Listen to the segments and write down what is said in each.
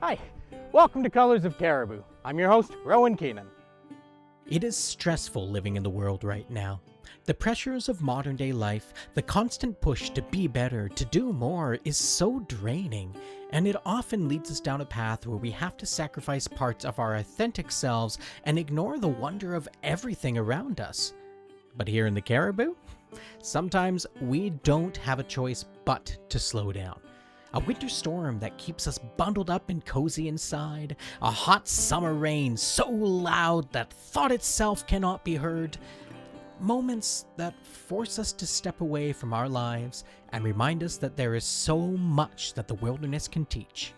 Hi, welcome to Colors of Cariboo. I'm your host, Rohan. It is stressful living in the world right now. The pressures of modern day life, the constant push to be better, to do more, is so draining, and it often leads us down a path where we have to sacrifice parts of our authentic selves and ignore the wonder of everything around us. But here in the Cariboo, sometimes we don't have a choice but to slow down. A winter storm that keeps us bundled up and cozy inside. A hot summer rain so loud that thought itself cannot be heard. Moments that force us to step away from our lives and remind us that there is so much that the wilderness can teach.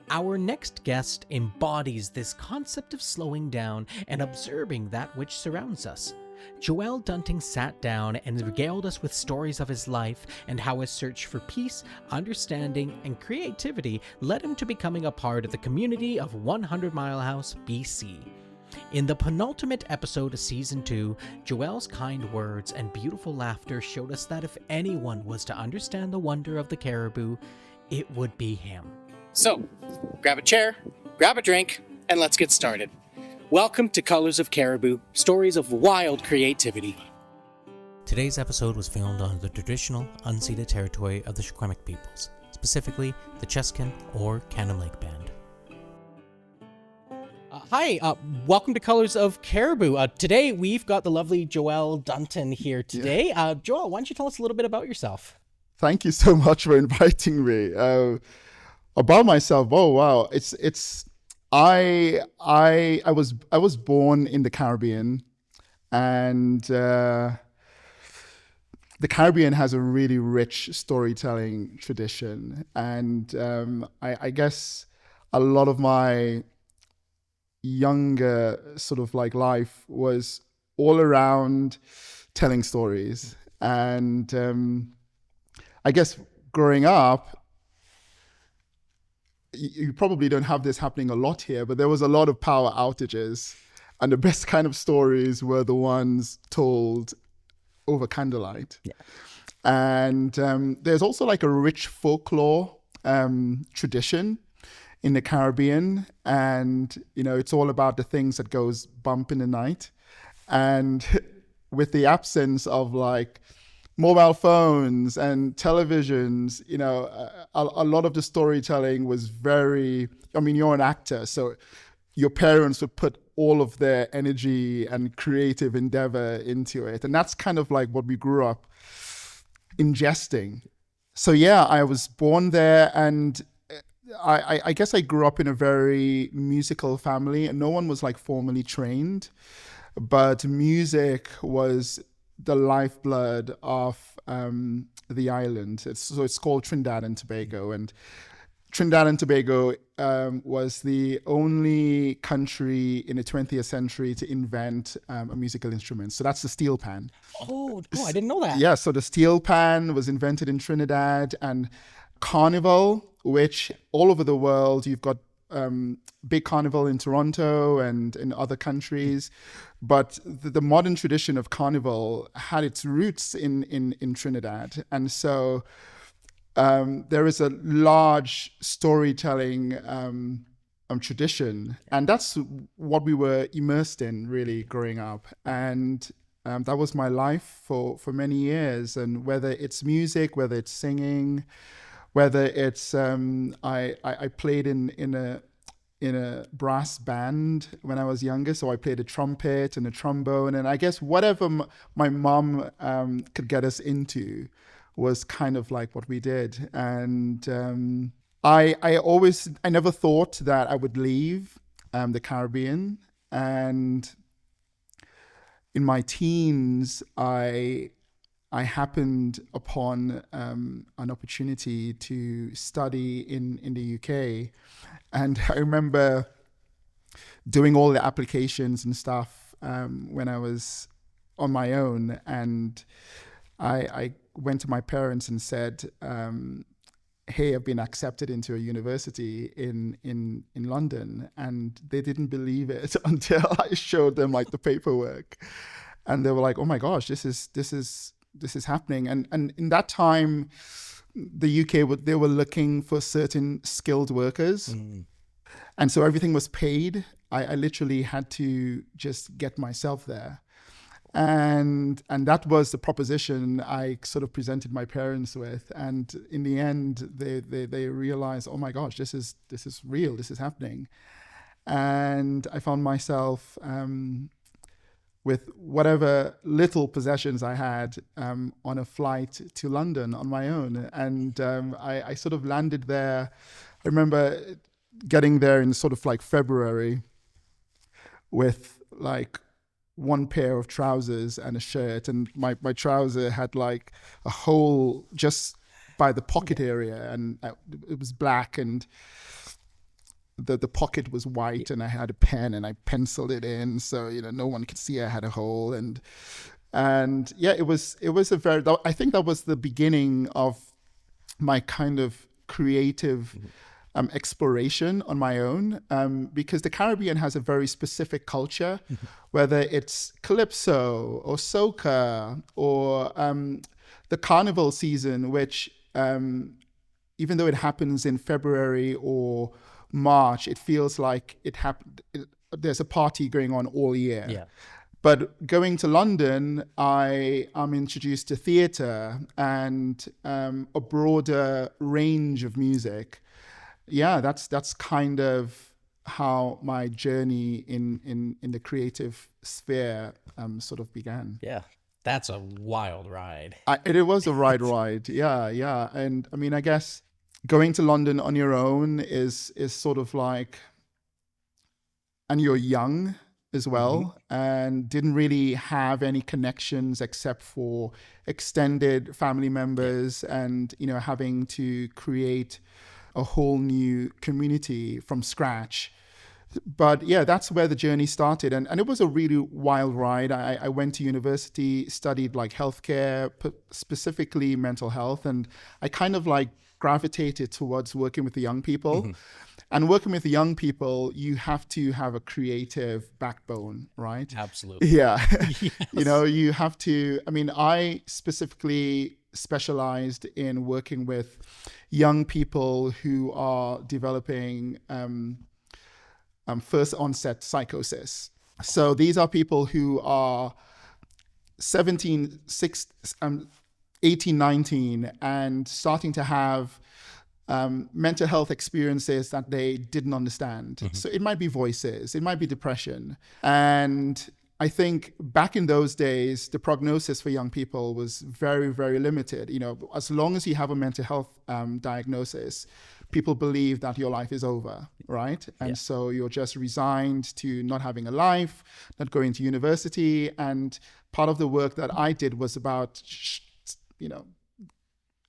Our next guest embodies this concept of slowing down and observing that which surrounds us. Joel Duntin sat down and regaled us with stories of his life and how his search for peace, understanding, and creativity led him to becoming a part of the community of 100 Mile House, BC. In the penultimate episode of Season 2, Joel's kind words and beautiful laughter showed us that if anyone was to understand the wonder of the Cariboo, it would be him. So, grab a chair, grab a drink, and let's get started. Welcome to Colors of Cariboo, stories of wild creativity. Today's episode was filmed on the traditional, unceded territory of the Secwepemc peoples, specifically the Cheskin or Cannon Lake Band. Hi, welcome to Colors of Cariboo. Today we've got the lovely Joel Duntin here today. Joel, why don't you tell us a little bit about yourself? Thank you so much for inviting me. About myself, oh wow, I was born in the Caribbean, and the Caribbean has a really rich storytelling tradition, and I guess a lot of my younger sort of like life was all around telling stories, and I guess growing up, you probably don't have this happening a lot here, but there was a lot of power outages, and the best kind of stories were the ones told over candlelight. Yeah. And there's also like a rich folklore tradition in the Caribbean, and it's all about the things that goes bump in the night. And with the absence of like mobile phones and televisions, a lot of the storytelling was you're an actor, so your parents would put all of their energy and creative endeavor into it. And that's kind of like what we grew up ingesting. So yeah, I was born there, and I guess I grew up in a very musical family, and no one was like formally trained, but music was the lifeblood of the island. It's called Trinidad and Tobago, and Trinidad and Tobago was the only country in the 20th century to invent a musical instrument. So that's the steel pan. Oh, I didn't know that. Yeah, so the steel pan was invented in Trinidad, and carnival, which all over the world, you've got big carnival in Toronto and in other countries, but the modern tradition of carnival had its roots in Trinidad, and so there is a large storytelling tradition, and that's what we were immersed in really growing up, and that was my life for many years. And whether it's music, whether it's singing, whether it's I played in a brass band when I was younger, so I played a trumpet and a trombone, and I guess whatever my mom could get us into was kind of like what we did. And I never thought that I would leave the Caribbean, and in my teens I happened upon an opportunity to study in the UK. And I remember doing all the applications and stuff when I was on my own. And I went to my parents and said, hey, I've been accepted into a university in London. And they didn't believe it until I showed them like the paperwork. And they were like, oh my gosh, this is happening. And in that time, the UK, they were looking for certain skilled workers. And so everything was paid. I literally had to just get myself there. And that was the proposition I sort of presented my parents with. And in the end, they realized, oh my gosh, this is real, this is happening. And I found myself with whatever little possessions I had on a flight to London on my own. And I sort of landed there. I remember getting there in sort of like February with like one pair of trousers and a shirt, and my trouser had like a hole just by the pocket area, and it was black, and the pocket was white, and I had a pen and I penciled it in so no one could see I had a hole, and yeah, it was a very, I think that was the beginning of my kind of creative exploration on my own, because the Caribbean has a very specific culture, whether it's calypso or soca or the carnival season, which even though it happens in February or March, it feels like it happened. There's a party going on all year. Yeah. But going to London, I'm introduced to theatre and a broader range of music. Yeah, that's kind of how my journey in the creative sphere sort of began. Yeah, that's a wild ride. It was a ride. Yeah. And I mean, I guess going to London on your own is sort of like, and you're young as well, and didn't really have any connections except for extended family members, and having to create a whole new community from scratch. But yeah, that's where the journey started. And it was a really wild ride. I went to university, studied like healthcare, specifically mental health. And I kind of like gravitated towards working with the young people. And working with the young people, you have to have a creative backbone, right? Absolutely. Yeah. Yes. You have to, I mean, I specifically specialized in working with young people who are developing first onset psychosis. So these are people who are 17, 18, 19 and starting to have mental health experiences that they didn't understand. So it might be voices, it might be depression. And I think back in those days, the prognosis for young people was very, very limited. As long as you have a mental health diagnosis, people believe that your life is over, right? And so you're just resigned to not having a life, not going to university. And part of the work that I did was about,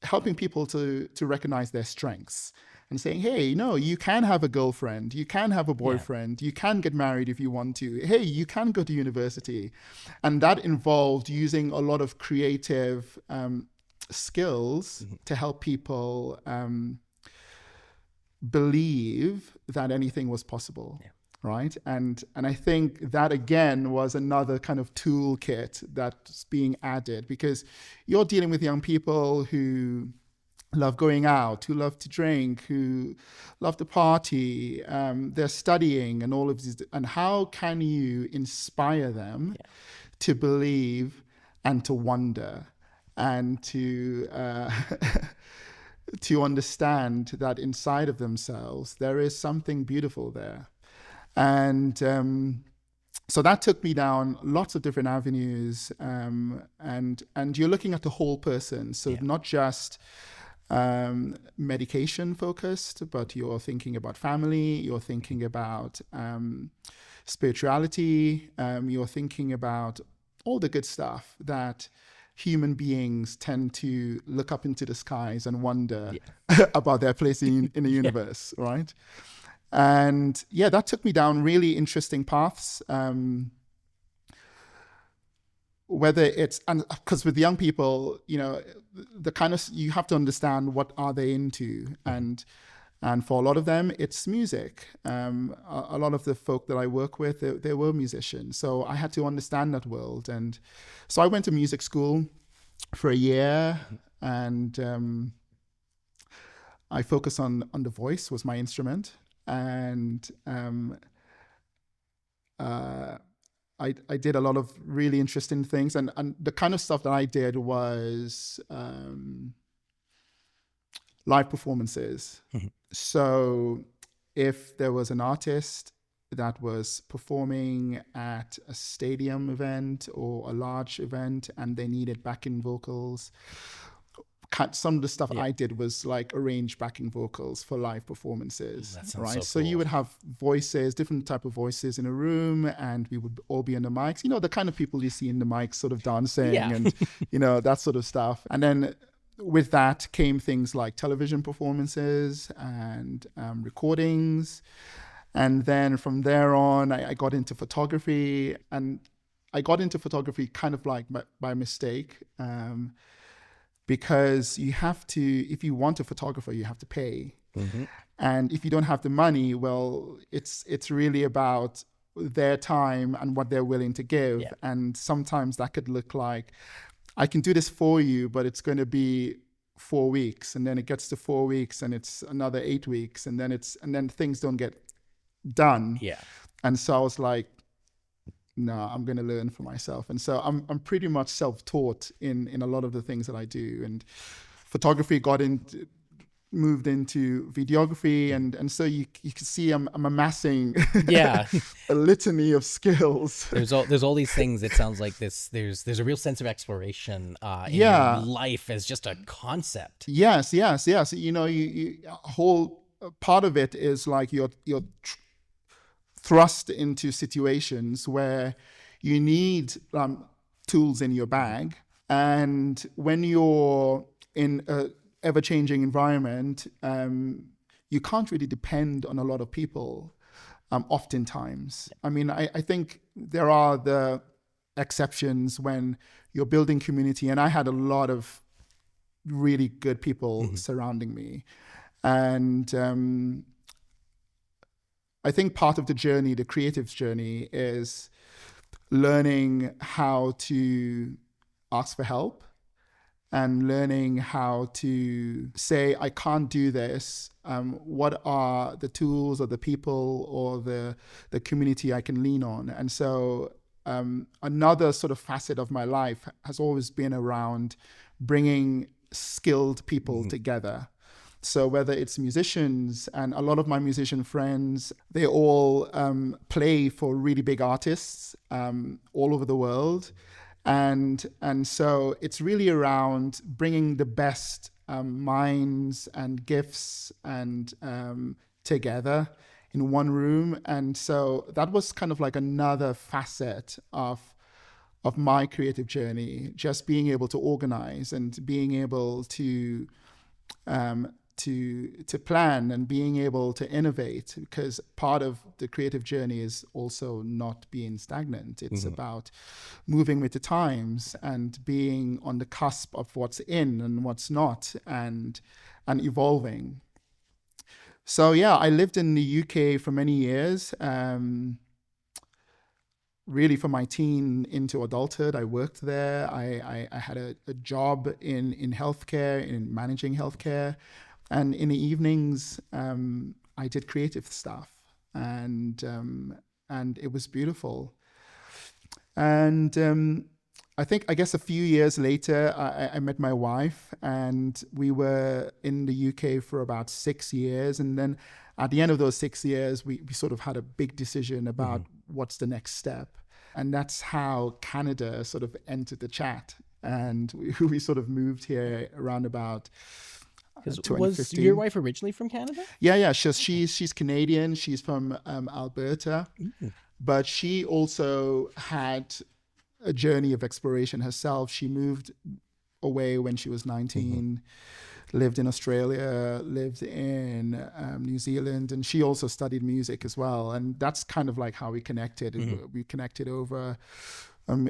helping people to recognize their strengths and saying, hey, you can have a girlfriend, you can have a boyfriend, you can get married if you want to. Hey, you can go to university. And that involved using a lot of creative skills to help people believe that anything was possible. Yeah. Right. And I think that again was another kind of toolkit that's being added, because you're dealing with young people who love going out, who love to drink, who love to party, they're studying and all of these. And how can you inspire them to believe and to wonder and to to understand that inside of themselves there is something beautiful there? And so that took me down lots of different avenues, and you're looking at the whole person, so not just medication focused, but you're thinking about family, you're thinking about spirituality, you're thinking about all the good stuff that human beings tend to look up into the skies and wonder about their place in the universe, right? And that took me down really interesting paths. whether it's, and because with young people, you know, the kind of, you have to understand what are they into, and for a lot of them, it's music. A lot of the folk that I work with, they were musicians. So I had to understand that world. And so I went to music school for a year, and I focused on the voice was my instrument. And I did a lot of really interesting things. And the kind of stuff that I did was live performances. So if there was an artist that was performing at a stadium event or a large event and they needed backing vocals, some of the stuff I did was like arrange backing vocals for live performances, right? So you would have voices, different type of voices in a room, and we would all be on the mics, you know, the kind of people you see in the mics sort of dancing and, you know, that sort of stuff. And then with that came things like television performances and recordings. And then from there on, I got into photography, and I got into photography kind of like by mistake, because you have to, if you want a photographer, you have to pay. And if you don't have the money, well, it's really about their time and what they're willing to give. And sometimes that could look like, I can do this for you, but it's going to be 4 weeks, and then it gets to 4 weeks, and it's another 8 weeks, and then things don't get done. And so I was like, no, I'm going to learn for myself. And so I'm pretty much self-taught in a lot of the things that I do. And photography moved into videography, and so you can see I'm amassing a litany of skills. There's all these things. It sounds like there's a real sense of exploration in life as just a concept. Yes. You know, a whole part of it is like you're thrust into situations where you need tools in your bag, and when you're in a ever-changing environment, you can't really depend on a lot of people oftentimes. I mean, I think there are the exceptions when you're building community, and I had a lot of really good people surrounding me. And I think part of the journey, the creative journey, is learning how to ask for help, and learning how to say, I can't do this. What are the tools or the people or the community I can lean on? And so another sort of facet of my life has always been around bringing skilled people together. So whether it's musicians, and a lot of my musician friends, they all play for really big artists all over the world. And so it's really around bringing the best minds and gifts and together in one room. And so that was kind of like another facet of my creative journey, just being able to organize and being able to plan and being able to innovate, because part of the creative journey is also not being stagnant. It's about moving with the times and being on the cusp of what's in and what's not, and evolving. So yeah, I lived in the UK for many years. Really from my teen into adulthood, I worked there. I had a job in healthcare, in managing healthcare. And in the evenings, I did creative stuff, and it was beautiful. And I guess a few years later, I met my wife, and we were in the UK for about 6 years. And then at the end of those 6 years, we sort of had a big decision about what's the next step. And that's how Canada sort of entered the chat. And we sort of moved here around about 2015. Was your wife originally from Canada? Yeah. She's Canadian. She's from Alberta. But she also had a journey of exploration herself. She moved away when she was 19, lived in Australia, lived in New Zealand, and she also studied music as well. And that's kind of like how we connected. We connected over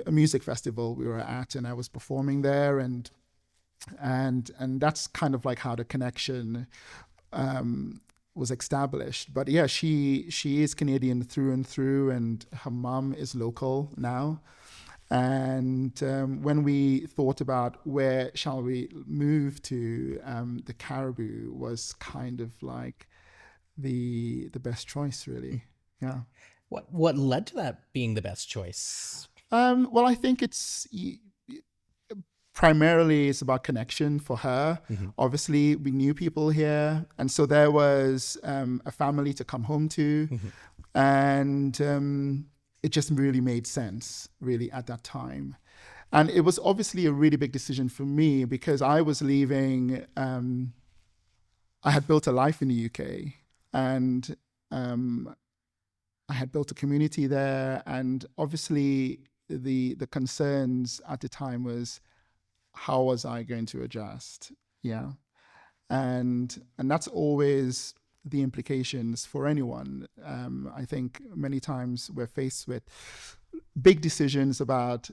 a music festival we were at, and I was performing there, and that's kind of like how the connection was established. But yeah, she is Canadian through and through, and her mom is local now. And when we thought about where shall we move to, the Cariboo was kind of like the best choice, really. Yeah. What led to that being the best choice? Well, I think primarily it's about connection for her. Obviously, we knew people here, and so there was a family to come home to, and it just really made sense, really, at that time. And it was obviously a really big decision for me because I was leaving. I had built a life in the UK, and I had built a community there, and obviously the concerns at the time was, how was I going to adjust? Yeah. And that's always the implications for anyone. I think many times we're faced with big decisions about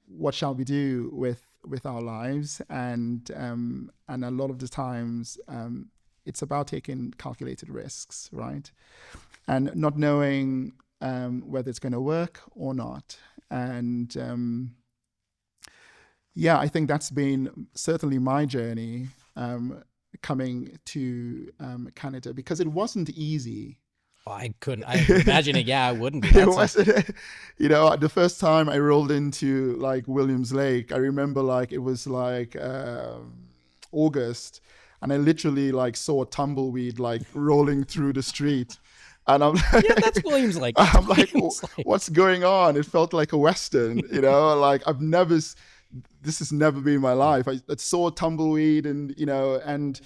what shall we do with our lives, and a lot of the times it's about taking calculated risks, right? And not knowing whether it's going to work or not. And yeah, I think that's been certainly my journey coming to Canada, because it wasn't easy. Well, I imagine it. Yeah, I wouldn't be. It wasn't, the first time I rolled into like Williams Lake, I remember like it was like August, and I literally like saw a tumbleweed like rolling through the street. And I'm like, yeah, that's Williams Lake. I'm like, what's going on? It felt like a Western, like this has never been my life. I saw tumbleweed, and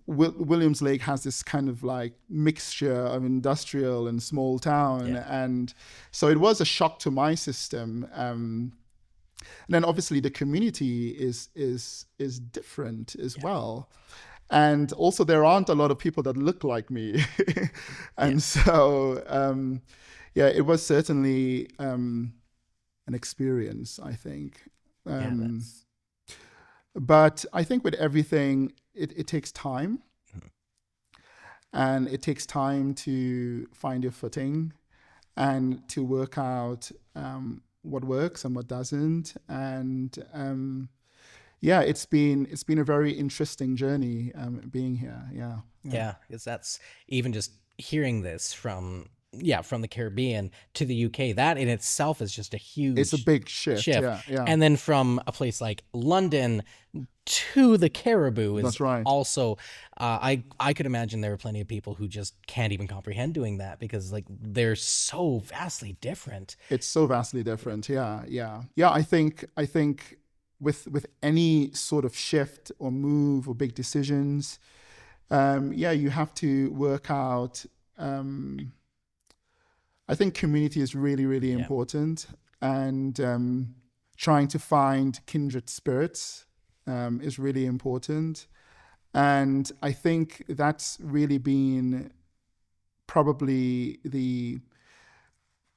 Williams Lake has this kind of like mixture of industrial and small town. Yeah. And so it was a shock to my system. And then obviously the community is different as well. And also there aren't a lot of people that look like me. And so, it was certainly an experience, I think. But I think with everything, it takes time. And it takes time to find your footing and to work out what works and what doesn't. And it's been a very interesting journey being here. Yeah, because that's even just hearing this from the Caribbean to the UK, that in itself is just a huge, it's a big shift. Yeah. And then from a place like London to the Cariboo is That's right. also, I could imagine there are plenty of people who just can't even comprehend doing that, because like they're so vastly different. It's so vastly different. Yeah. I think with any sort of shift or move or big decisions, you have to work out. I think community is really, really important, and trying to find kindred spirits is really important. And I think that's really been probably the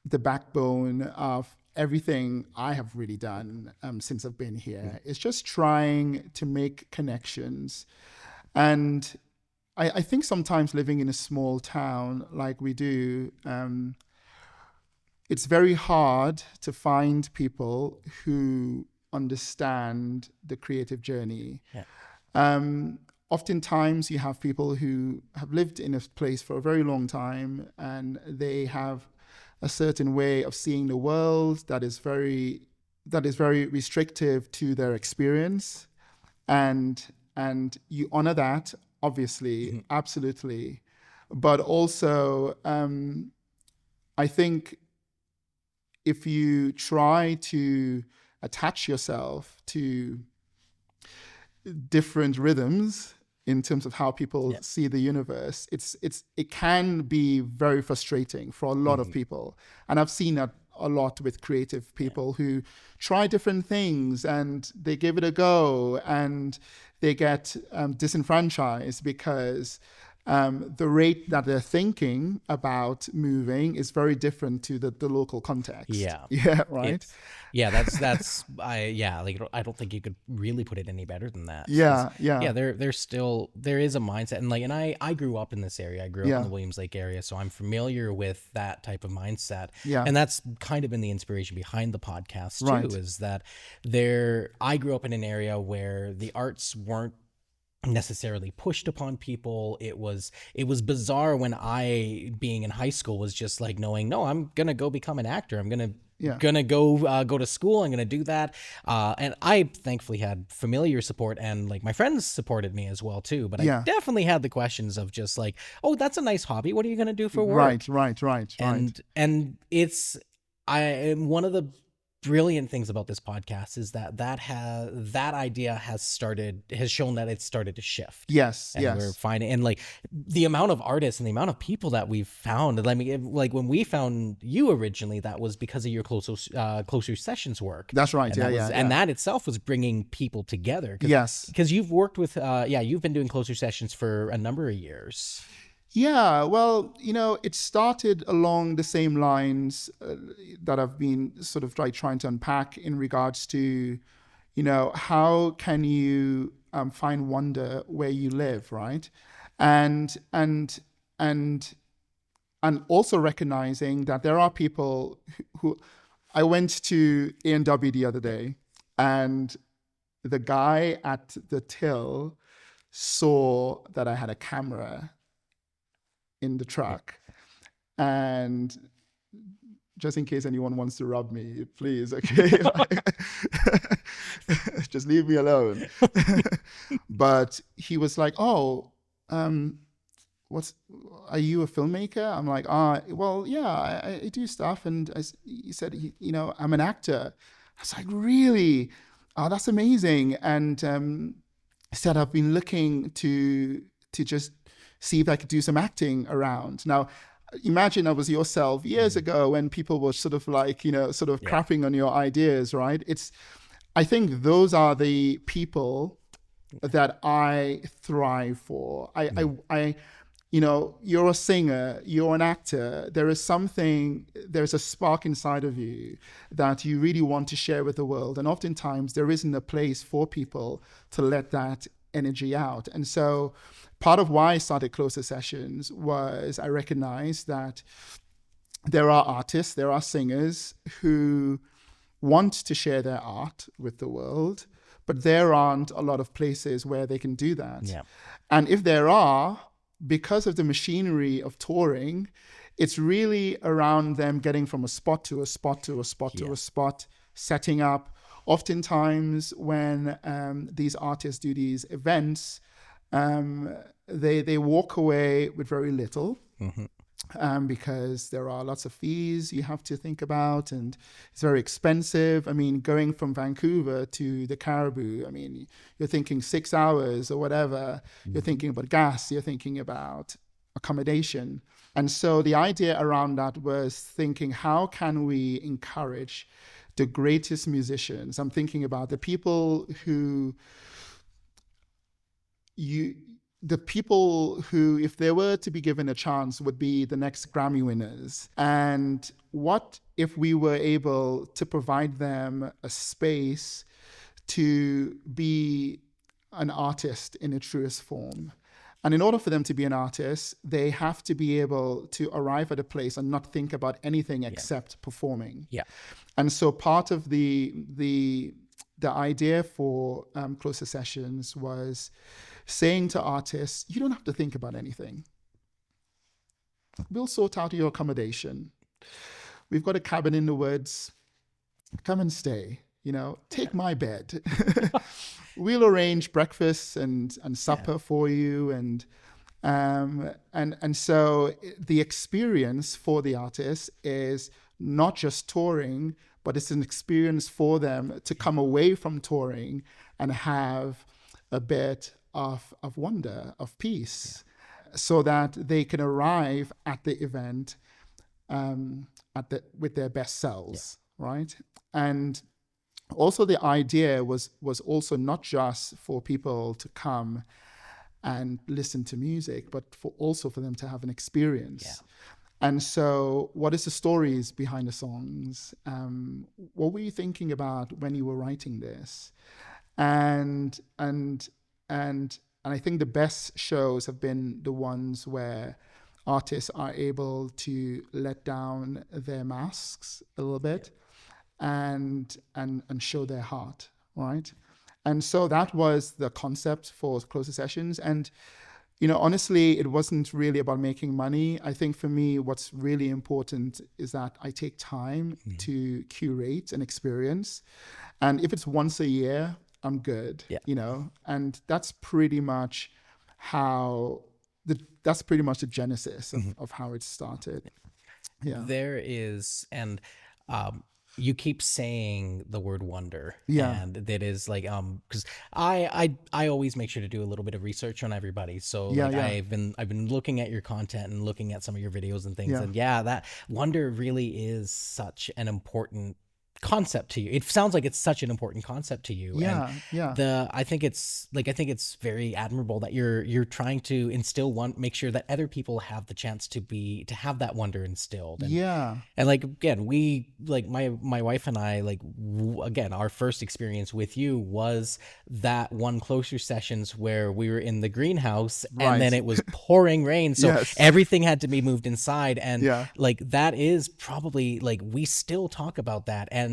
backbone of everything I have really done since I've been here. It's just trying to make connections. And I think sometimes living in a small town like we do, it's very hard to find people who understand the creative journey. Oftentimes you have people who have lived in a place for a very long time, and they have a certain way of seeing the world that is very restrictive to their experience, and you honor that, obviously, absolutely, but also I think if you try to attach yourself to different rhythms in terms of how people see the universe, it can be very frustrating for a lot of people. And I've seen that a lot with creative people who try different things and they give it a go and they get disenfranchised because the rate that they're thinking about moving is very different to the local context. Yeah, right. I don't think you could really put it any better than that. Yeah. There is a mindset, and I grew up in this area. I grew up in the Williams Lake area, so I'm familiar with that type of mindset. Yeah. And that's kind of been the inspiration behind the podcast too, Right. is that I grew up in an area where the arts weren't necessarily pushed upon people. It was bizarre when I, being in high school, was just like knowing, no, I'm gonna go become an actor. I'm gonna go to school. I'm gonna do that. And I thankfully had familiar support, and like my friends supported me as well too. But I definitely had the questions of just like, oh, that's a nice hobby. What are you gonna do for work? Right. And it's one of the brilliant things about this podcast is that idea has shown that it's started to shift. Yes. We're finding, and like the amount of artists and the amount of people that we've found. I mean, like when we found you originally, that was because of your closer sessions work. That's right. And that itself was bringing people together. Yes. Because you've worked with, you've been doing closer sessions for a number of years. Yeah, well, it started along the same lines that I've been sort of like trying to unpack in regards to, how can you find wonder where you live, right? And also recognizing that there are people who I went to A&W the other day, and the guy at the till saw that I had a camera in the truck, and just in case anyone wants to rob me, please, okay, just leave me alone. But he was like, "Oh, are you a filmmaker?" I'm like, well, yeah, I do stuff. And he said, I'm an actor. I was like, really? Oh, that's amazing. And he said, I've been looking to just see if I could do some acting around. Now, imagine I was yourself years ago when people were sort of like, crapping on your ideas, right? I think those are the people that I thrive for. You're a singer, you're an actor. There's a spark inside of you that you really want to share with the world. And oftentimes there isn't a place for people to let that energy out. And so part of why I started Closer Sessions was I recognized that there are artists, there are singers who want to share their art with the world, but there aren't a lot of places where they can do that. Yeah. And if there are, because of the machinery of touring, it's really around them getting from a spot to a spot to a spot to a spot, setting up. Oftentimes when these artists do these events, they walk away with very little, because there are lots of fees you have to think about, and it's very expensive. I mean, going from Vancouver to the Cariboo, I mean, you're thinking 6 hours or whatever. You're thinking about gas, you're thinking about accommodation. And so the idea around that was thinking, how can we encourage the greatest musicians? I'm thinking about the people who, if they were to be given a chance, would be the next Grammy winners. And what if we were able to provide them a space to be an artist in its truest form? And in order for them to be an artist, they have to be able to arrive at a place and not think about anything except performing. Yeah. And so part of the idea for Closer Sessions was saying to artists, you don't have to think about anything. We'll sort out your accommodation. We've got a cabin in the woods. Come and stay. Take my bed. We'll arrange breakfast and supper for you, and so the experience for the artist is not just touring, but it's an experience for them to come away from touring and have a bit of wonder, of peace, so that they can arrive at the event with their best selves, right? And also the idea was also not just for people to come and listen to music, but also for them to have an experience. Yeah. And so what is the stories behind the songs? What were you thinking about when you were writing this? And I think the best shows have been the ones where artists are able to let down their masks a little bit and show their heart, right? And so that was the concept for Closer Sessions. And honestly, it wasn't really about making money. I think for me, what's really important is that I take time to curate an experience. And if it's once a year, I'm good, and that's pretty much the genesis of how it started. Yeah. There is, and you keep saying the word wonder. Yeah. And that is like, because I always make sure to do a little bit of research on everybody. So I've been looking at your content and looking at some of your videos and things. And that wonder really is such an important concept to you. It sounds like it's such an important concept to you. I think it's very admirable that you're trying to instill make sure that other people have the chance to have that wonder instilled. And like, again, my wife and I, again, our first experience with you was that one Closer Sessions where we were in the greenhouse and then it was pouring rain, so everything had to be moved inside, and that is probably we still talk about that. And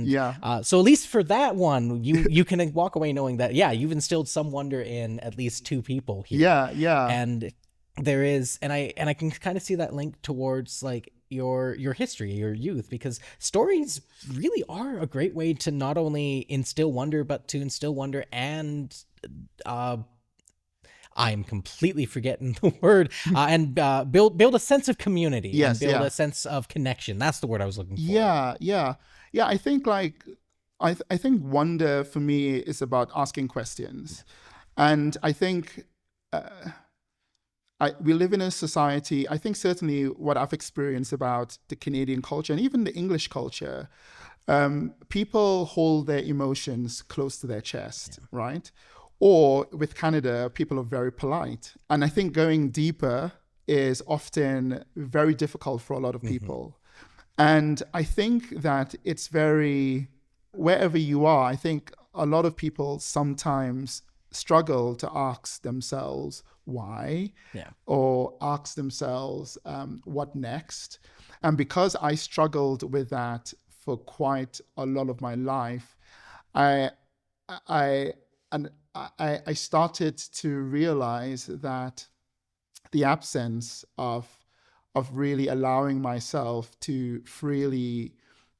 so at least for that one, you can walk away knowing that you've instilled some wonder in at least two people here. And there is, and I can kind of see that link towards your history, your youth, because stories really are a great way to not only instill wonder, but to instill wonder and I'm completely forgetting the word, and build a sense of community, and build a sense of connection. That's the word I was looking for. I think I think wonder for me is about asking questions. And I think we live in a society, I think certainly what I've experienced about the Canadian culture and even the English culture, people hold their emotions close to their chest, right? Or with Canada, people are very polite. And I think going deeper is often very difficult for a lot of people. And I think that it's wherever you are, I think a lot of people sometimes struggle to ask themselves why, or ask themselves what next. And because I struggled with that for quite a lot of my life, I started to realize that the absence of really allowing myself to freely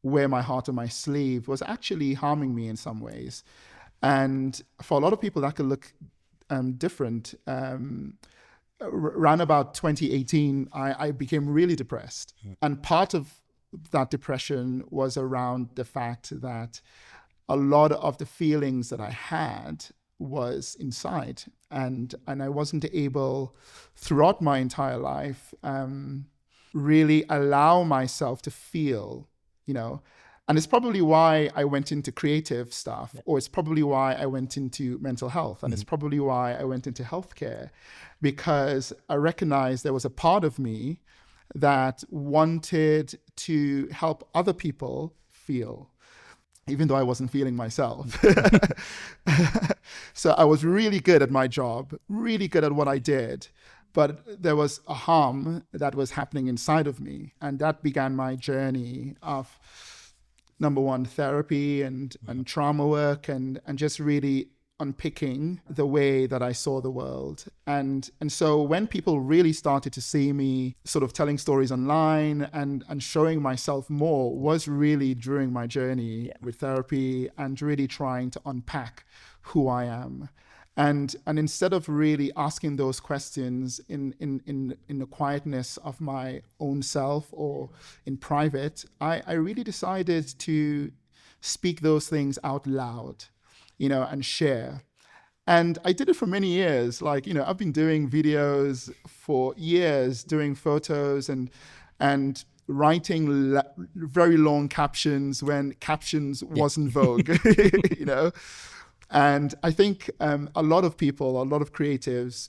wear my heart on my sleeve was actually harming me in some ways. And for a lot of people, that could look different. Around about 2018, I became really depressed. And part of that depression was around the fact that a lot of the feelings that I had was inside, and I wasn't able throughout my entire life really allow myself to feel, and it's probably why I went into creative stuff, or it's probably why I went into mental health, and it's probably why I went into healthcare, because I recognized there was a part of me that wanted to help other people feel, even though I wasn't feeling myself. So I was really good at my job, really good at what I did, but there was a harm that was happening inside of me. And that began my journey of, number one, therapy and trauma work, and just really unpicking the way that I saw the world. And so when people really started to see me sort of telling stories online and showing myself more was really during my journey with therapy and really trying to unpack who I am. And instead of really asking those questions in the quietness of my own self or in private, I really decided to speak those things out loud, and share. And I did it for many years. I've been doing videos for years, doing photos and writing very long captions when captions wasn't vogue, And I think a lot of people, a lot of creatives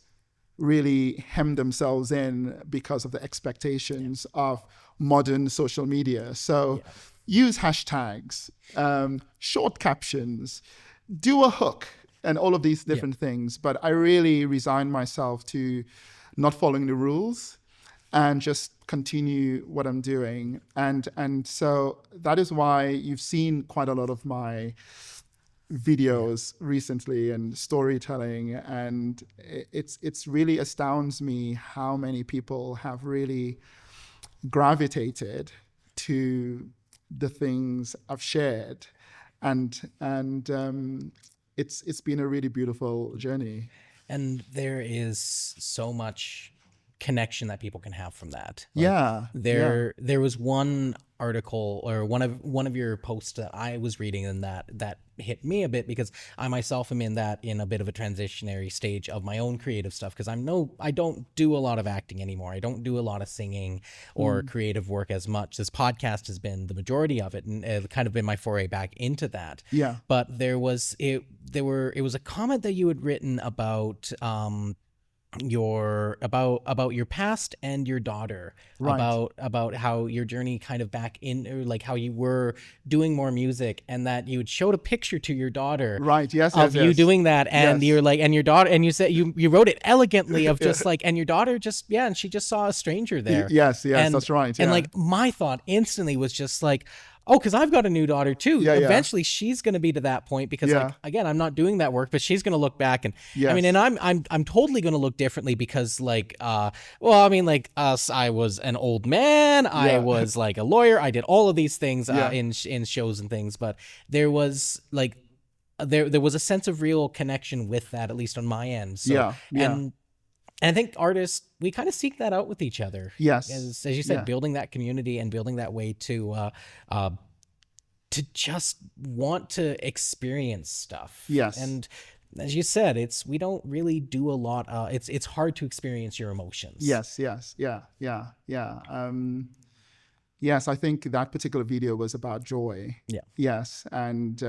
really hem themselves in because of the expectations of modern social media. So use hashtags, short captions, do a hook, and all of these different things. But I really resigned myself to not following the rules and just continue what I'm doing. And so that is why you've seen quite a lot of my videos recently and storytelling, and it's really astounds me how many people have really gravitated to the things I've shared, and it's been a really beautiful journey. And there is so much connection that people can have from that. There was one article or one of your posts that I was reading, and that hit me a bit, because I myself am in a bit of a transitionary stage of my own creative stuff, because I don't do a lot of acting anymore. I don't do a lot of singing or creative work as much. This podcast has been the majority of it, and it kind of been my foray back into that. But there was a comment that you had written about your past and your daughter, about how your journey kind of back in, or like how you were doing more music, and that you had showed a picture to your daughter of you doing that, and you're like, and your daughter, and you said you wrote it elegantly of just like, and your daughter just and she just saw a stranger there. And, that's right. And like my thought instantly was just like, oh, because I've got a new daughter too. Eventually she's going to be like, because like, again, I'm not doing that work, but she's going to look back and I mean, and I'm totally going to look differently, because like, I mean, I was an old man. I was like a lawyer. I did all of these things in shows and things, but there was like, there was a sense of real connection with that, at least on my end. So, and I think artists, we kind of seek that out with each other. As you said, building that community and building that way to just want to experience stuff. And as you said, we don't really do a lot. It's hard to experience your emotions. Yes, I think that particular video was about joy. And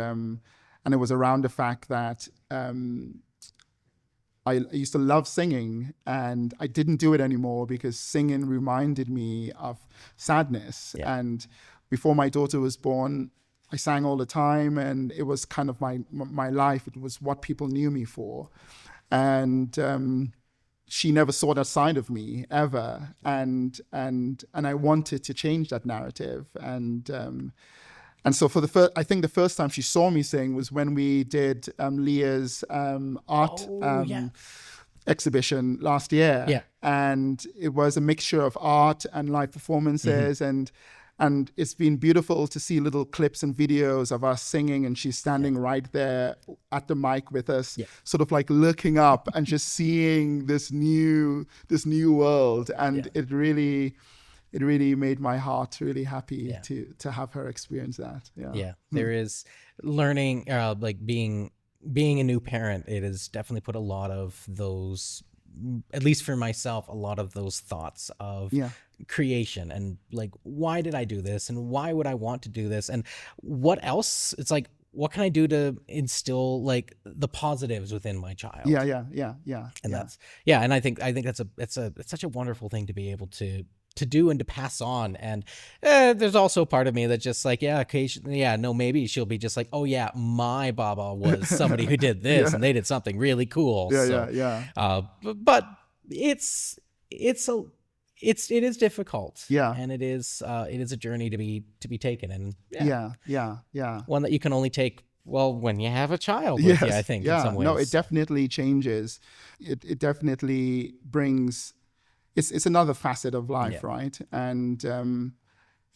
it was around the fact that I used to love singing, and I didn't do it anymore because singing reminded me of sadness. And before my daughter was born, I sang all the time, and it was kind of my life. It was what people knew me for. And she never saw that side of me ever. And I wanted to change that narrative. And so I think the first time she saw me sing was when we did Leah's art exhibition last year. And it was a mixture of art and live performances. And it's been beautiful to see little clips and videos of us singing, and she's standing right there at the mic with us, sort of like looking up and just seeing this new world. And it really made my heart really happy to have her experience that. There is learning, like being a new parent. It has definitely put a lot of those, at least for myself, a lot of those thoughts of creation, and like, why did I do this, and why would I want to do this, and what else? It's like, what can I do to instill like the positives within my child? And that's and I think it's such a wonderful thing to be able to do and to pass on. And there's also a part of me that just like, occasionally, maybe she'll be just like, oh yeah, my Baba was somebody who did this and they did something really cool. But it is difficult. And it is a journey to be taken. And one that you can only take, well, when you have a child with you, I think, in some ways. No, it definitely changes. It definitely brings, it's another facet of life, right? And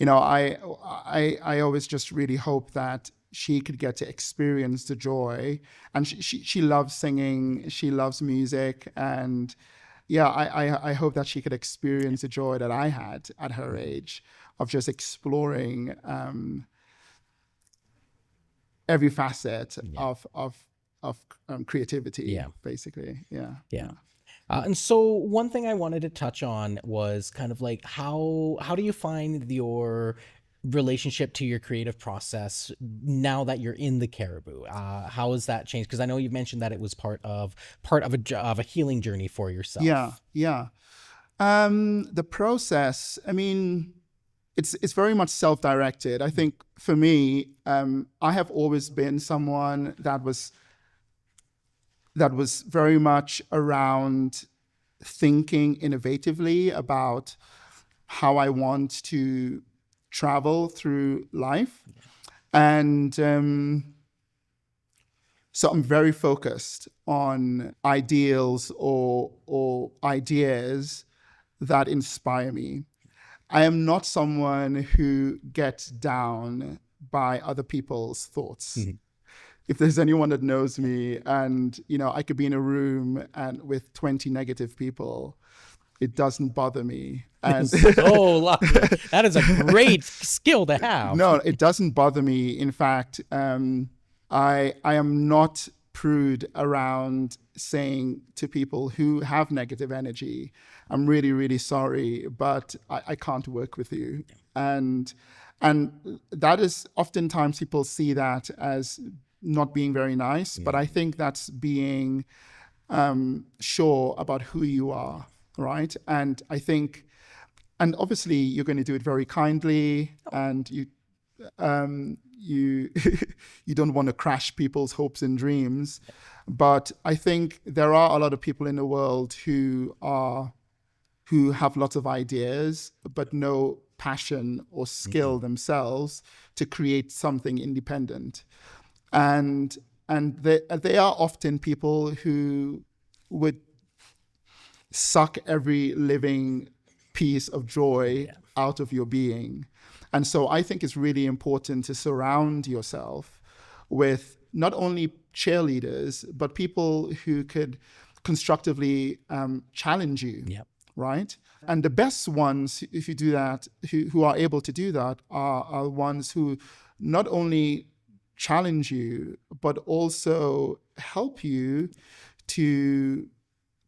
I always just really hope that she could get to experience the joy. And she loves singing, she loves music, and I hope that she could experience the joy that I had at her age of just exploring every facet of creativity, basically. And so one thing I wanted to touch on was kind of like, how do you find your relationship to your creative process now that you're in the Cariboo? How has that changed? Because I know you've mentioned that it was part of a healing journey for yourself. Yeah. The process, I mean, it's very much self-directed. I think for me, I have always been someone that was very much around thinking innovatively about how I want to travel through life. And so I'm very focused on ideals or ideas that inspire me. I am not someone who gets down by other people's thoughts. Mm-hmm. If there's anyone that knows me and, I could be in a room and with 20 negative people, it doesn't bother me. And so lucky. That is a great skill to have. No, it doesn't bother me. In fact, I am not prude around saying to people who have negative energy, I'm really, really sorry, but I can't work with you. And that is oftentimes people see that as not being very nice, but I think that's being sure about who you are, right? And I think, and obviously you're going to do it very kindly, and you don't want to crash people's hopes and dreams. But I think there are a lot of people in the world who have lots of ideas, but no passion or skill themselves to create something independent. And they are often people who would suck every living piece of joy out of your being. And so I think it's really important to surround yourself with not only cheerleaders, but people who could constructively challenge you, right? And the best ones, if you do that, who are able to do that, are ones who not only challenge you, but also help you to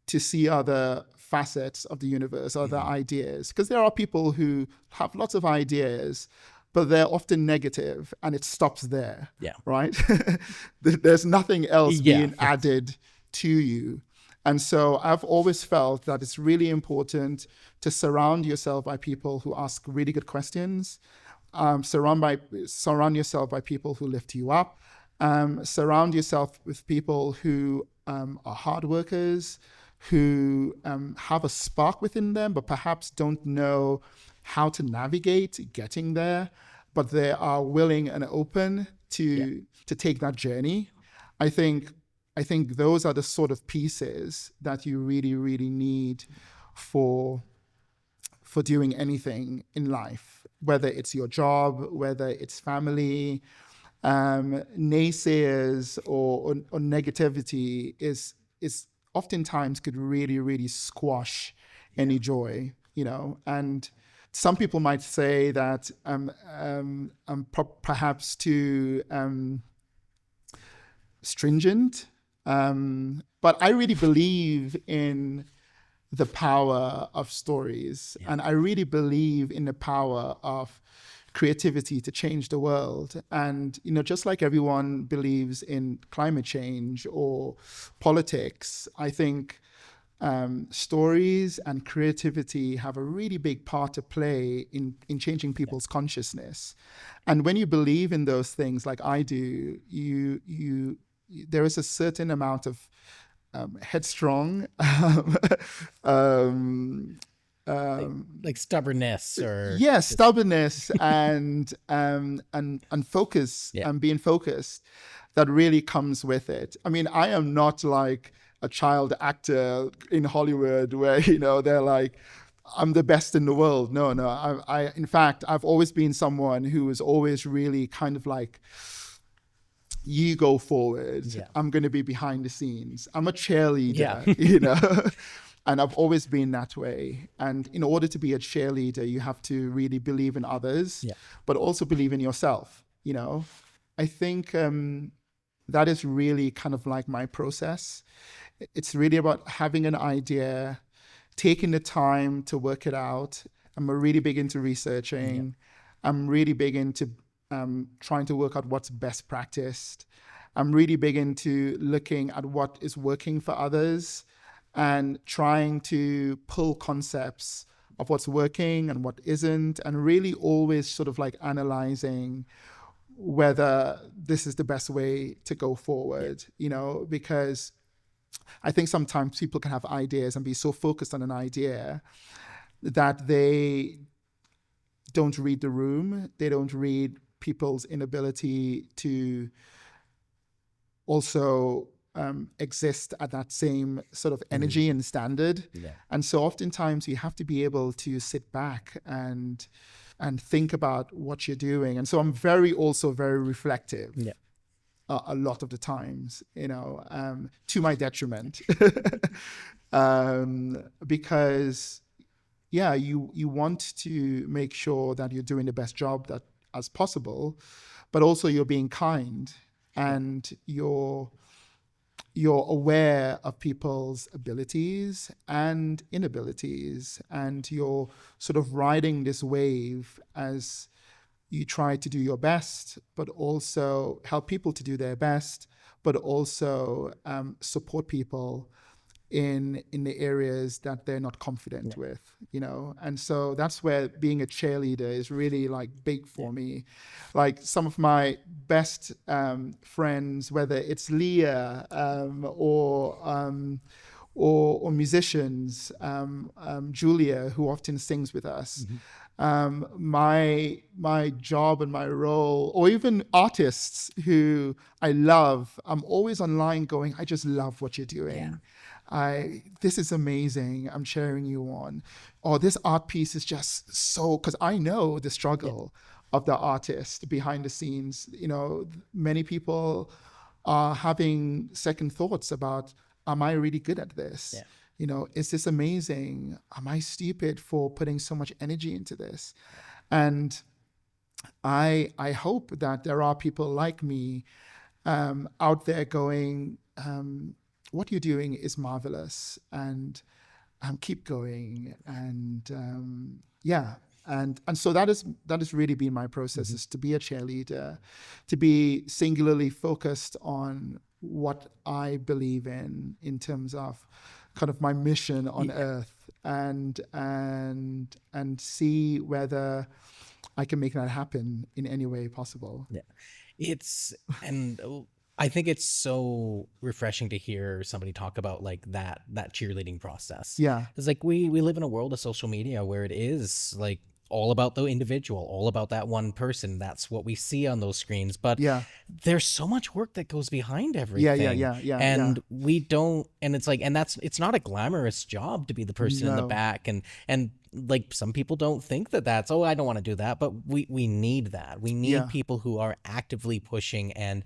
see other facets of the universe, other ideas. Because there are people who have lots of ideas, but they're often negative, and it stops there, right? There's nothing else being added to you. And so I've always felt that it's really important to surround yourself by people who ask really good questions, surround yourself by people who lift you up, surround yourself with people who are hard workers, who have a spark within them, but perhaps don't know how to navigate getting there, but they are willing and open to take that journey. I think those are the sort of pieces that you really, really need for doing anything in life, whether it's your job, whether it's family. Naysayers or negativity is oftentimes could really, really squash any joy, and some people might say that I'm perhaps too stringent, but I really believe in the power of stories, and I really believe in the power of creativity to change the world. And just like everyone believes in climate change or politics, I think stories and creativity have a really big part to play in changing people's consciousness. And when you believe in those things like I do, there is a certain amount of headstrong like stubbornness or stubbornness and focus and being focused that really comes with it. I mean, I am not like a child actor in Hollywood where they're like, I'm the best in the world. No, I in fact, I've always been someone who was always really kind of like, you go forward. I'm going to be behind the scenes. I'm a cheerleader, and I've always been that way. And in order to be a cheerleader, you have to really believe in others, but also believe in yourself. I think that is really kind of like my process. It's really about having an idea, taking the time to work it out. I'm really big into researching. I'm really big into trying to work out what's best practiced. I'm really big into looking at what is working for others and trying to pull concepts of what's working and what isn't, and really always sort of like analyzing whether this is the best way to go forward, you know, because I think sometimes people can have ideas and be so focused on an idea that they don't read the room, they don't read people's inability to also exist at that same sort of energy and standard. Yeah. And so oftentimes you have to be able to sit back and think about what you're doing. And so I'm also very reflective. Yeah. A lot of the times, you know, to my detriment, because you want to make sure that you're doing the best job as possible, but also you're being kind and you're aware of people's abilities and inabilities, and you're sort of riding this wave as you try to do your best, but also help people to do their best, but also support people in the areas that they're not confident with, you know. And so that's where being a cheerleader is really like big for me. Like some of my best friends, whether it's Leah or musicians, Julia, who often sings with us. My job and my role, or even artists who I love, I'm always online going, I just love what you're doing. This is amazing. I'm cheering you on. Or this art piece is just so, because I know the struggle of the artist behind the scenes. You know, many people are having second thoughts about, am I really good at this? Yeah. You know, is this amazing? Am I stupid for putting so much energy into this? And I hope that there are people like me out there going, what you're doing is marvelous, and keep going. And and so that has really been my process, is to be a cheerleader, to be singularly focused on what I believe in terms of kind of my mission on earth, and see whether I can make that happen in any way possible. Yeah. I think it's so refreshing to hear somebody talk about like that cheerleading process. Yeah. It's like we live in a world of social media where it is like all about the individual, all about that one person. That's what we see on those screens. But there's so much work that goes behind everything. Yeah. And we don't, and it's like, and it's not a glamorous job to be the person in the back. And like some people don't think that's, I don't want to do that. But we need that. We need people who are actively pushing and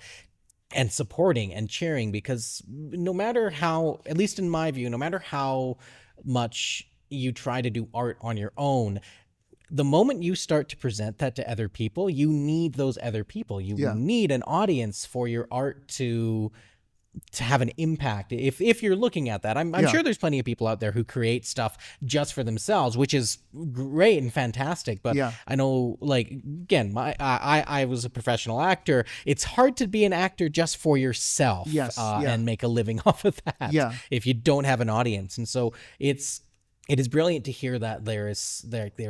supporting and cheering, because no matter how, at least in my view, no matter how much you try to do art on your own, the moment you start to present that to other people, you need those other people. You need an audience for your art to have an impact. If you're looking at that, I'm sure there's plenty of people out there who create stuff just for themselves, which is great and fantastic. But I know, like, again, I was a professional actor. It's hard to be an actor just for yourself and make a living off of that if you don't have an audience. And so it is brilliant to hear that there is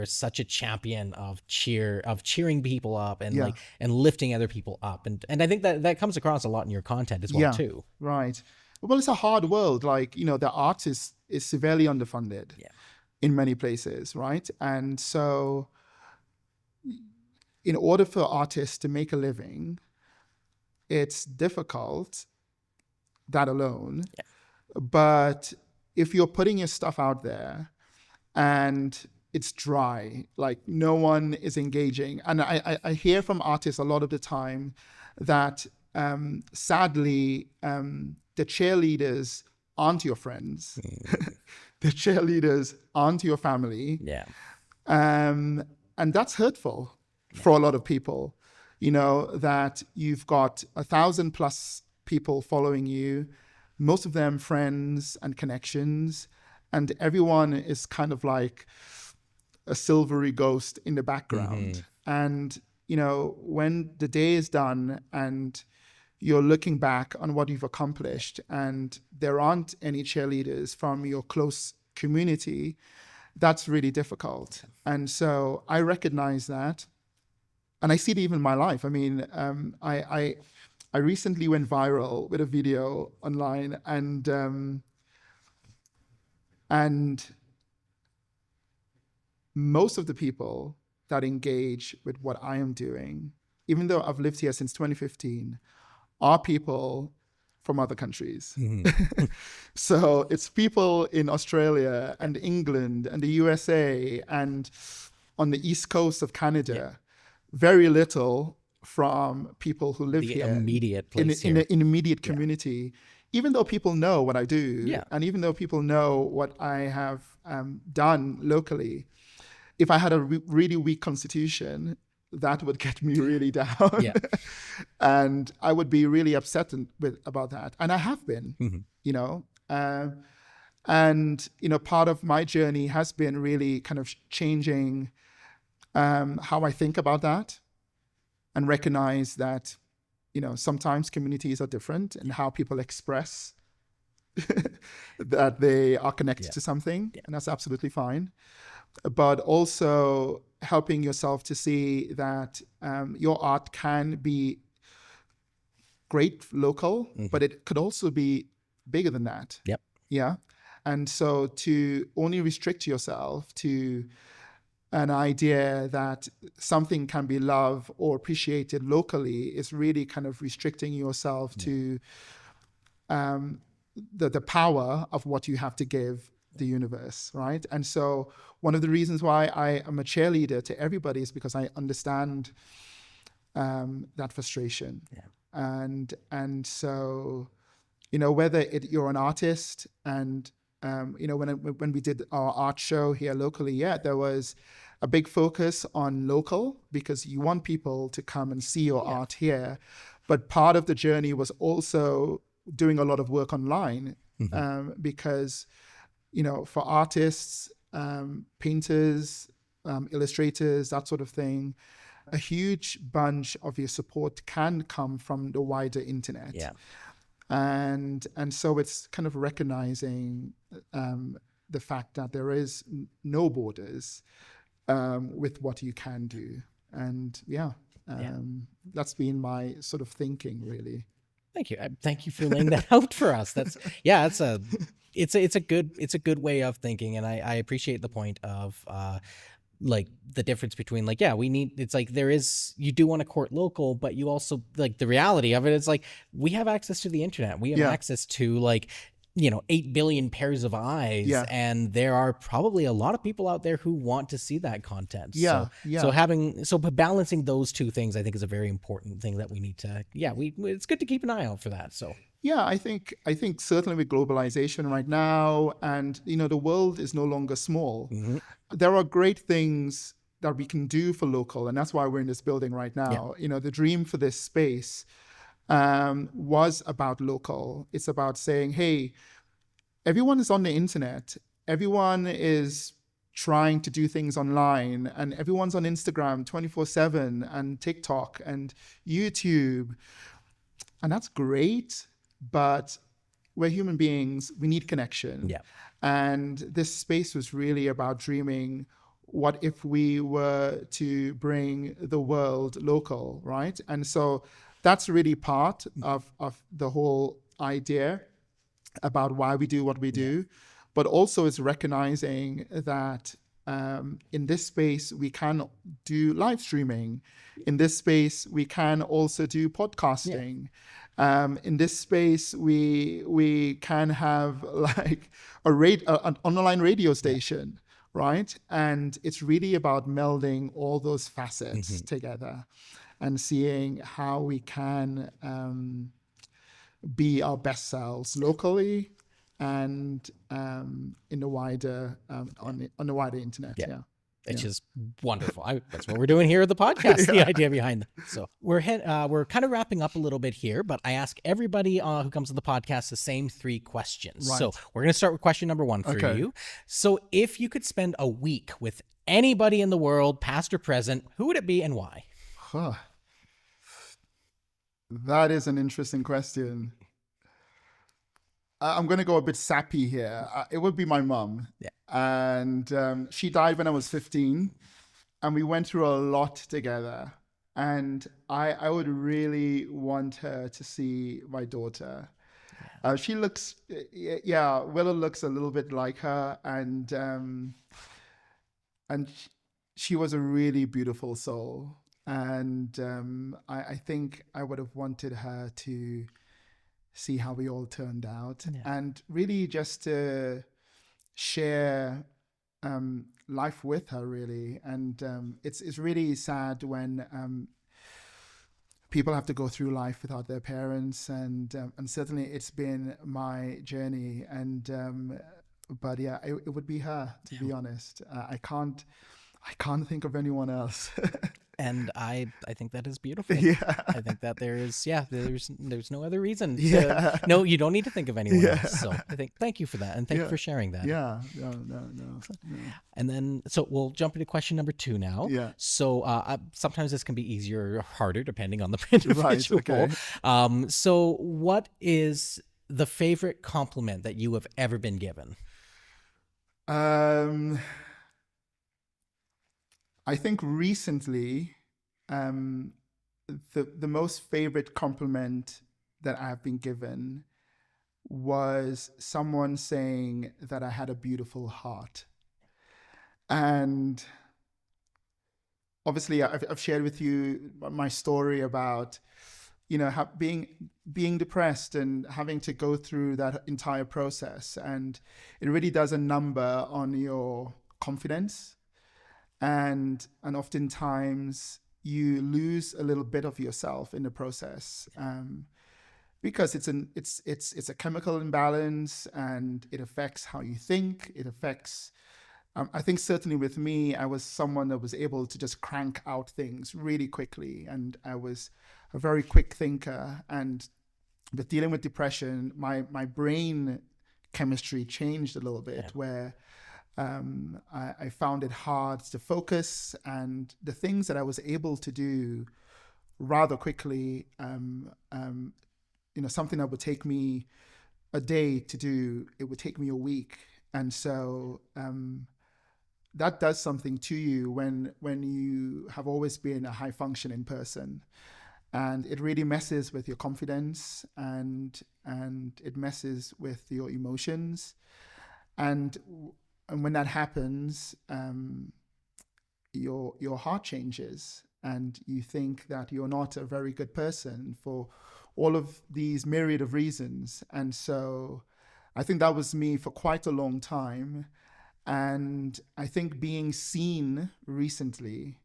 such a champion of cheering people up and and lifting other people up, and I think that comes across a lot in your content as well too. Right. Well, it's a hard world. Like, you know, the arts is severely underfunded in many places, right? And so in order for artists to make a living, it's difficult, that alone. But if you're putting your stuff out there and it's dry, like no one is engaging. And I hear from artists a lot of the time that sadly, the cheerleaders aren't your friends. The cheerleaders aren't your family. And that's hurtful for a lot of people. You know, that you've got 1,000+ people following you, most of them friends and connections, and everyone is kind of like a silvery ghost in the background. And, when the day is done and you're looking back on what you've accomplished and there aren't any cheerleaders from your close community, that's really difficult. And so I recognize that. And I see it even in my life. I mean, I recently went viral with a video online, and most of the people that engage with what I am doing, even though I've lived here since 2015, are people from other countries. Mm-hmm. So it's people in Australia and England and the USA and on the East Coast of Canada. Yeah. Very little from people who live The here immediate place in here. the immediate community. Even though people know what I do, Yeah. and even though people know what I have done locally, if I had a really weak constitution, that would get me really down. Yeah. And I would be really upset about that. And I have been, Mm-hmm. And, part of my journey has been really kind of changing how I think about that and recognize that, sometimes communities are different and how people express that they are connected to something. And that's absolutely fine. But also helping yourself to see that your art can be great local, but it could also be bigger than that. Yep. Yeah. And so to only restrict yourself to an idea that something can be loved or appreciated locally is really kind of restricting yourself to the power of what you have to give the universe, right? And so one of the reasons why I am a cheerleader to everybody is because I understand that frustration. Yeah. And so, whether you're an artist and, when we did our art show here locally, there was a big focus on local because you want people to come and see your art here. But part of the journey was also doing a lot of work online because, for artists, painters, illustrators, that sort of thing, a huge bunch of your support can come from the wider internet. Yeah. And so it's kind of recognizing the fact that there is no borders with what you can do. And that's been my sort of thinking, really. Thank you. Thank you for laying that out for us. It's a good way of thinking, and I appreciate the point of like the difference between you do want to court local, but you also like the reality of it is like we have access to the internet. We have access to 8 billion pairs of eyes, and there are probably a lot of people out there who want to see that content. So balancing those two things, I think, is a very important thing that we need to. It's good to keep an eye out for that. So. Yeah, I think certainly with globalization right now, and the world is no longer small. Mm-hmm. There are great things that we can do for local, and that's why we're in this building right now. Yeah. The dream for this space was about local. It's about saying, hey, everyone is on the internet. Everyone is trying to do things online, and everyone's on Instagram 24/7 and TikTok and YouTube, and that's great. But we're human beings, we need connection. Yeah. And this space was really about dreaming, what if we were to bring the world local, right? And so that's really part of the whole idea about why we do what we do, but also it's recognizing that in this space, we can do live streaming. In this space, we can also do podcasting. In this space, we can have like an online radio station, right? And it's really about melding all those facets together and seeing how we can be our best selves locally and in the wider on the wider internet. It's just wonderful. That's what we're doing here at the podcast, the idea behind that. So we're kind of wrapping up a little bit here, but I ask everybody who comes to the podcast the same 3 questions. Right. So we're going to start with question number 1 for you. So if you could spend a week with anybody in the world, past or present, who would it be and why? Huh. That is an interesting question. I'm going to go a bit sappy here. It would be my mom. Yeah. And she died when I was 15. And we went through a lot together. And I would really want her to see my daughter. She looks, Willow looks a little bit like her. And she was a really beautiful soul. And I think I would have wanted her to see how we all turned out, and really just to share life with her, really. And it's really sad when people have to go through life without their parents, and certainly it's been my journey. And but yeah, it would be her, to be honest. I can't think of anyone else. And I think that is beautiful. Yeah. I think that there's no other reason. Yeah. No, you don't need to think of anyone Yeah. else. So I think, thank you for that. And thank you for sharing that. Yeah. No. And then, so we'll jump into question number 2 now. Yeah. So sometimes this can be easier or harder depending on the individual. okay. So what is the favorite compliment that you have ever been given? I think recently, the most favorite compliment that I've been given was someone saying that I had a beautiful heart. And obviously, I've shared with you my story about, being depressed and having to go through that entire process. And it really does a number on your confidence. And oftentimes you lose a little bit of yourself in the process, because it's a chemical imbalance, and it affects how you think. It affects. I think certainly with me, I was someone that was able to just crank out things really quickly, and I was a very quick thinker. But dealing with depression, my brain chemistry changed a little bit, where I found it hard to focus, and the things that I was able to do rather quickly, something that would take me a day to do, it would take me a week. And so that does something to you when you have always been a high functioning person, and it really messes with your confidence, and it messes with your emotions. And when that happens, your heart changes, and you think that you're not a very good person for all of these myriad of reasons. And so I think that was me for quite a long time. And I think being seen recently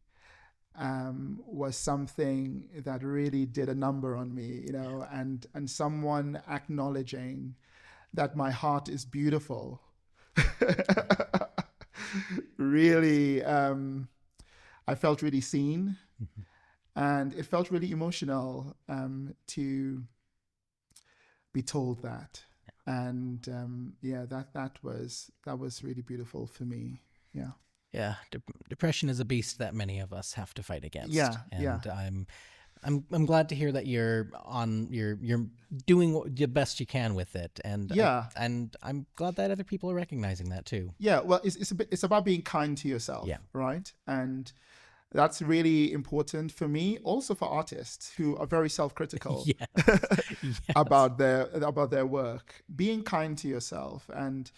was something that really did a number on me, and someone acknowledging that my heart is beautiful. Really, I felt really seen, and it felt really emotional to be told that. And that was really beautiful for me. Yeah. Depression is a beast that many of us have to fight against. Yeah. I'm glad to hear that you're doing the best you can with it, and and I'm glad that other people are recognizing that too. Yeah, well, it's about being kind to yourself, right? And that's really important for me, also for artists who are very self-critical about their work. Being kind to yourself, and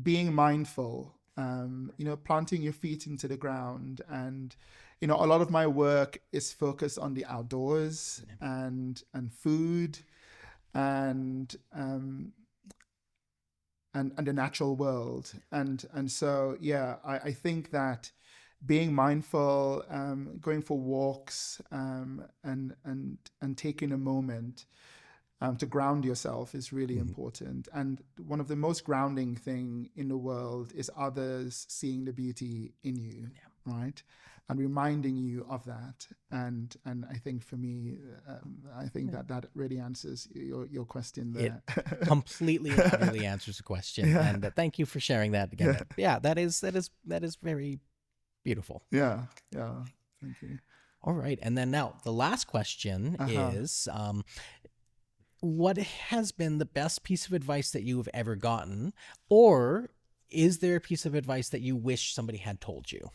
being mindful, planting your feet into the ground. And a lot of my work is focused on the outdoors and food and the natural world. And so, I think that being mindful, going for walks, and taking a moment to ground yourself is really important. And one of the most grounding thing in the world is others seeing the beauty in you. right? And reminding you of that. And I think for me, I think that really answers your question there. It completely and utterly answers the question. Yeah. And thank you for sharing that again. Yeah, that is very beautiful. Yeah. Thank you. All right. And then now the last question is, what has been the best piece of advice that you have ever gotten? Or is there a piece of advice that you wish somebody had told you?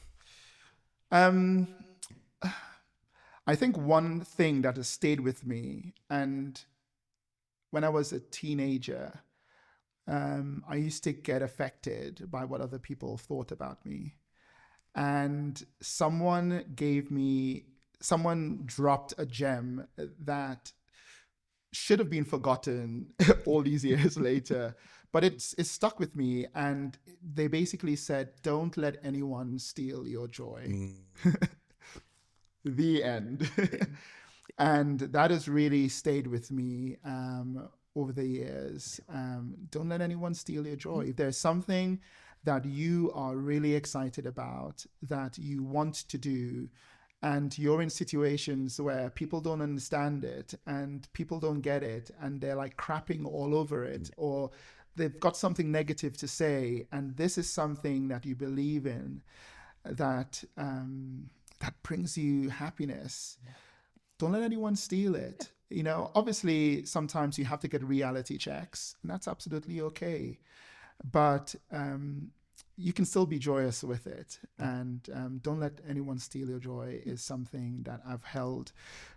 I think one thing that has stayed with me, and when I was a teenager, I used to get affected by what other people thought about me. And someone dropped a gem that should have been forgotten all these years later, but it's stuck with me. And they basically said, don't let anyone steal your joy. The end. And that has really stayed with me over the years. Don't let anyone steal your joy. If there's something that you are really excited about, that you want to do, and you're in situations where people don't understand it and people don't get it and they're like crapping all over it, or they've got something negative to say, and this is something that you believe in, that brings you happiness, don't let anyone steal it. You know, obviously sometimes you have to get reality checks, and that's absolutely okay, but you can still be joyous with it. And don't let anyone steal your joy is something that I've held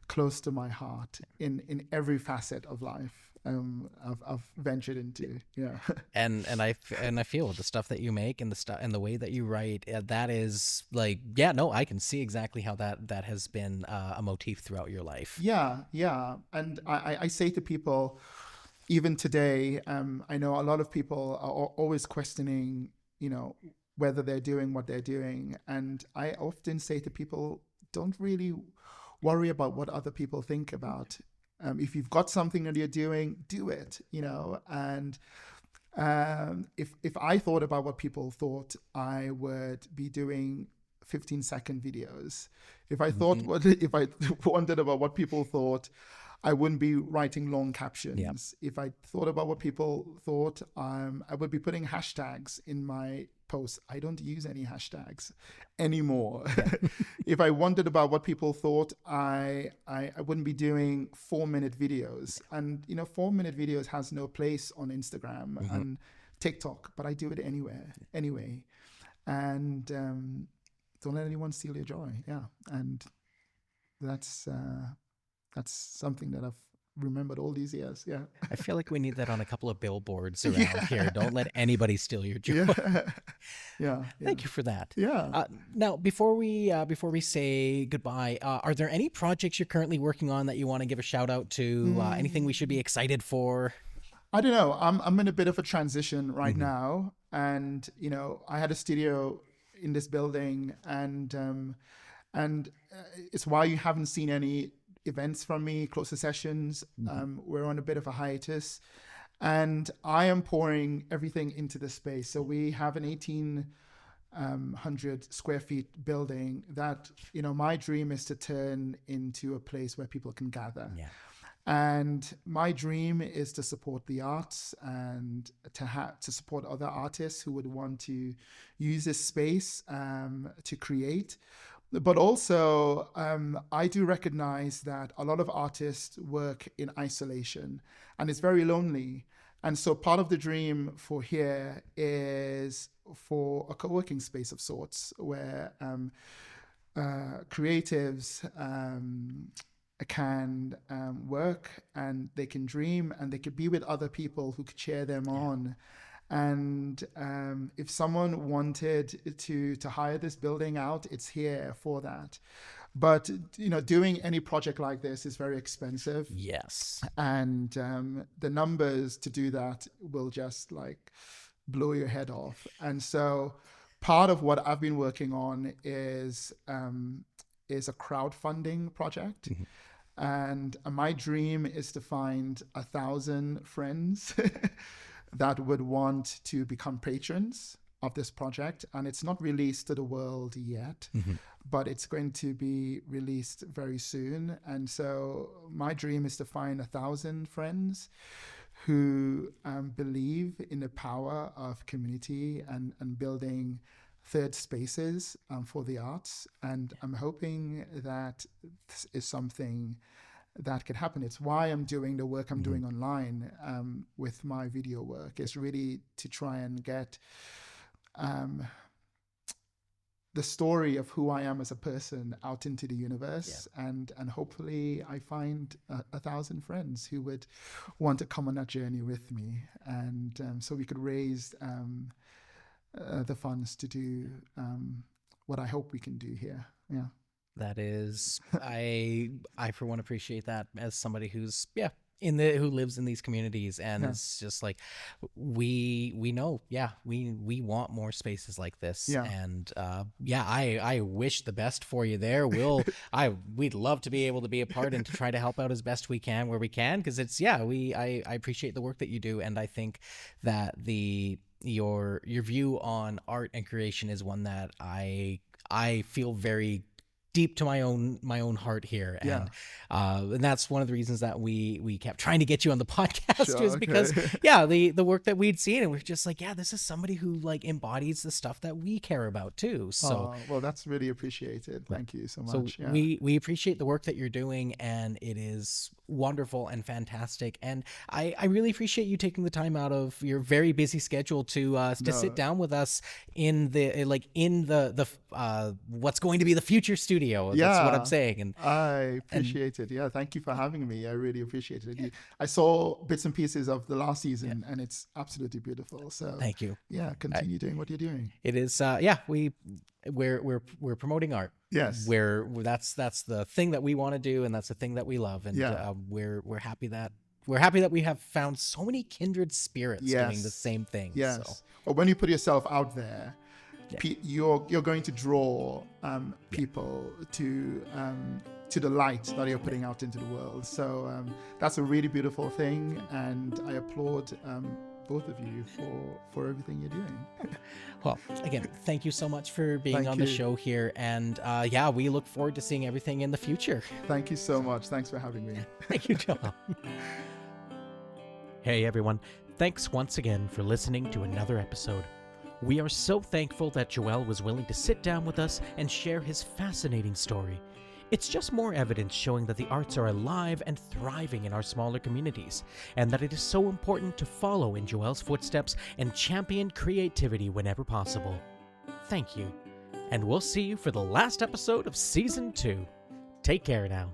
close to my heart in every facet of life I've ventured into. Yeah. And I feel the stuff that you make and the stuff and the way that you write, that is like, yeah, no, I can see exactly how that has been a motif throughout your life. Yeah. And I say to people, even today, I know a lot of people are always questioning, you know, whether they're doing what they're doing. And I often say to people, don't really worry about what other people think about. If you've got something that you're doing, do it, you know. And if I thought about what people thought, I would be doing 15-second videos. If I thought if I wondered about what people thought, I wouldn't be writing long captions. Yep. If I thought about what people thought, I would be putting hashtags in my posts. I don't use any hashtags anymore. If I wondered about what people thought, I wouldn't be doing 4-minute videos. And, you know, 4-minute videos has no place on Instagram and TikTok, but I do it anyway. And don't let anyone steal your joy. Yeah. And that's something that I've remembered all these years. Yeah. I feel like we need that on a couple of billboards around here. Don't let anybody steal your joy. Yeah. Thank you for that. Yeah. Now, before we say goodbye, are there any projects you're currently working on that you want to give a shout out to? Anything we should be excited for? I don't know. I'm in a bit of a transition right now, and you know, I had a studio in this building, and it's why you haven't seen any events from me, closer sessions. We're on a bit of a hiatus, and I am pouring everything into the space. So we have an 1,800 square feet building that, you know, my dream is to turn into a place where people can gather. Yeah. And my dream is to support the arts and to support other artists who would want to use this space to create. But also, I do recognize that a lot of artists work in isolation, and it's very lonely. And so part of the dream for here is for a co-working space of sorts where creatives can work, and they can dream, and they could be with other people who could cheer them on. And if someone wanted to hire this building out, it's here for that. But, you know, doing any project like this is very expensive. Yes. And the numbers to do that will just like blow your head off. And so part of what I've been working on is a crowdfunding project. And my dream is to find 1,000 friends that would want to become patrons of this project, and it's not released to the world yet, but it's going to be released very soon. And so my dream is to find 1,000 friends who believe in the power of community and building third spaces for the arts. And I'm hoping that this is something that could happen. It's why I'm doing the work I'm doing online with my video work, is really to try and get the story of who I am as a person out into the universe. And hopefully I find 1,000 friends who would want to come on that journey with me. And so we could raise the funds to do what I hope we can do here. Yeah. That is, I for one appreciate that as somebody who's who lives in these communities, and it's just like we know we want more spaces like this, and I wish the best for you there. We'd love to be able to be a part and to try to help out as best we can where we can, because it's I appreciate the work that you do, and I think that your view on art and creation is one that I feel very deep to my own heart here, and that's one of the reasons that we kept trying to get you on the podcast, is because the work that we'd seen, and we're just like, this is somebody who like embodies the stuff that we care about too. So well, that's really appreciated. Thank you so much. So we appreciate the work that you're doing, and it is wonderful and fantastic, and I really appreciate you taking the time out of your very busy schedule to sit down with us in the what's going to be the future studio. That's what I'm saying, and I appreciate it. Thank you for having me. I really appreciate it. I saw bits and pieces of the last season, and it's absolutely beautiful. So thank you. Continue doing what you're doing. It is we're promoting art. Yes, that's the thing that we want to do, and that's the thing that we love, and we're happy that we have found so many kindred spirits doing the same thing. Yes, so. But when you put yourself out there, you're going to draw people to the light that you're putting out into the world. So that's a really beautiful thing, and I applaud both of you for everything you're doing. Well, again, thank you so much for being on the show here, and we look forward to seeing everything in the future. Thank you so much. Thanks for having me. Thank you, Joel. Hey everyone, thanks once again for listening to another episode. We are so thankful that Joel was willing to sit down with us and share his fascinating story. It's just more evidence showing that the arts are alive and thriving in our smaller communities, and that it is so important to follow in Joel's footsteps and champion creativity whenever possible. Thank you, and we'll see you for the last episode of Season 2. Take care now.